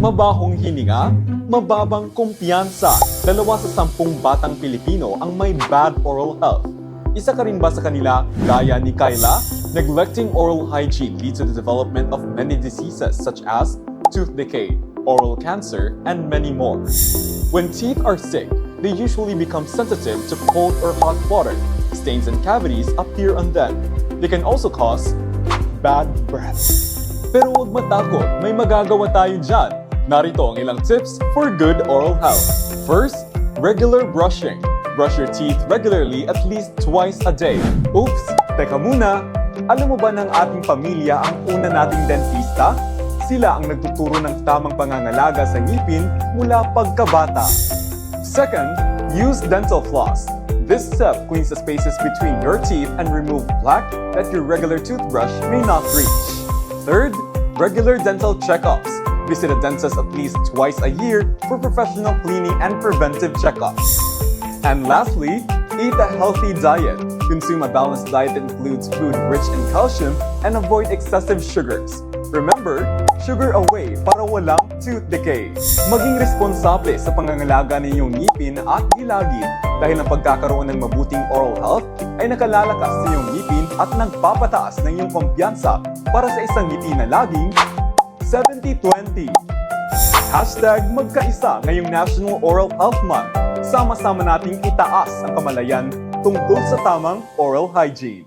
Mabahong hininga, mababang kumpiyansa. 2 sa 10 batang Pilipino ang may bad oral health. Isa ka rin ba sa kanila, gaya ni Kyla? Neglecting oral hygiene leads to the development of many diseases such as tooth decay, oral cancer, and many more. When teeth are sick, they usually become sensitive to cold or hot water. Stains and cavities appear on them. They can also cause bad breath. Pero huwag matakot, may magagawa tayo dyan. Narito ang ilang tips for good oral health. First, regular brushing. Brush your teeth regularly at least twice a day. Oops! Teka muna! Alam mo ba ng ating pamilya ang una nating dentista? Sila ang nagtuturo ng tamang pangangalaga sa ngipin mula pagkabata. Second, use dental floss. This step cleans the spaces between your teeth and remove plaque that your regular toothbrush may not reach. Third, regular dental checkups. Visit a dentist at least twice a year for professional cleaning and preventive checkups. And lastly, eat a healthy diet. Consume a balanced diet that includes food rich in calcium and avoid excessive sugars. Remember, sugar away para walang tooth decay. Maging responsable sa pangangalaga ng iyong ngipin at gilagid dahil ang pagkakaroon ng mabuting oral health ay nakalalakas sa iyong ngipin at nagpapataas ng iyong kumpiyansa para sa isang ngiti na laging 70-20. Hashtag magkaisa ngayong National Oral Health Month. Sama-sama nating itaas ang kamalayan tungkol sa tamang oral hygiene.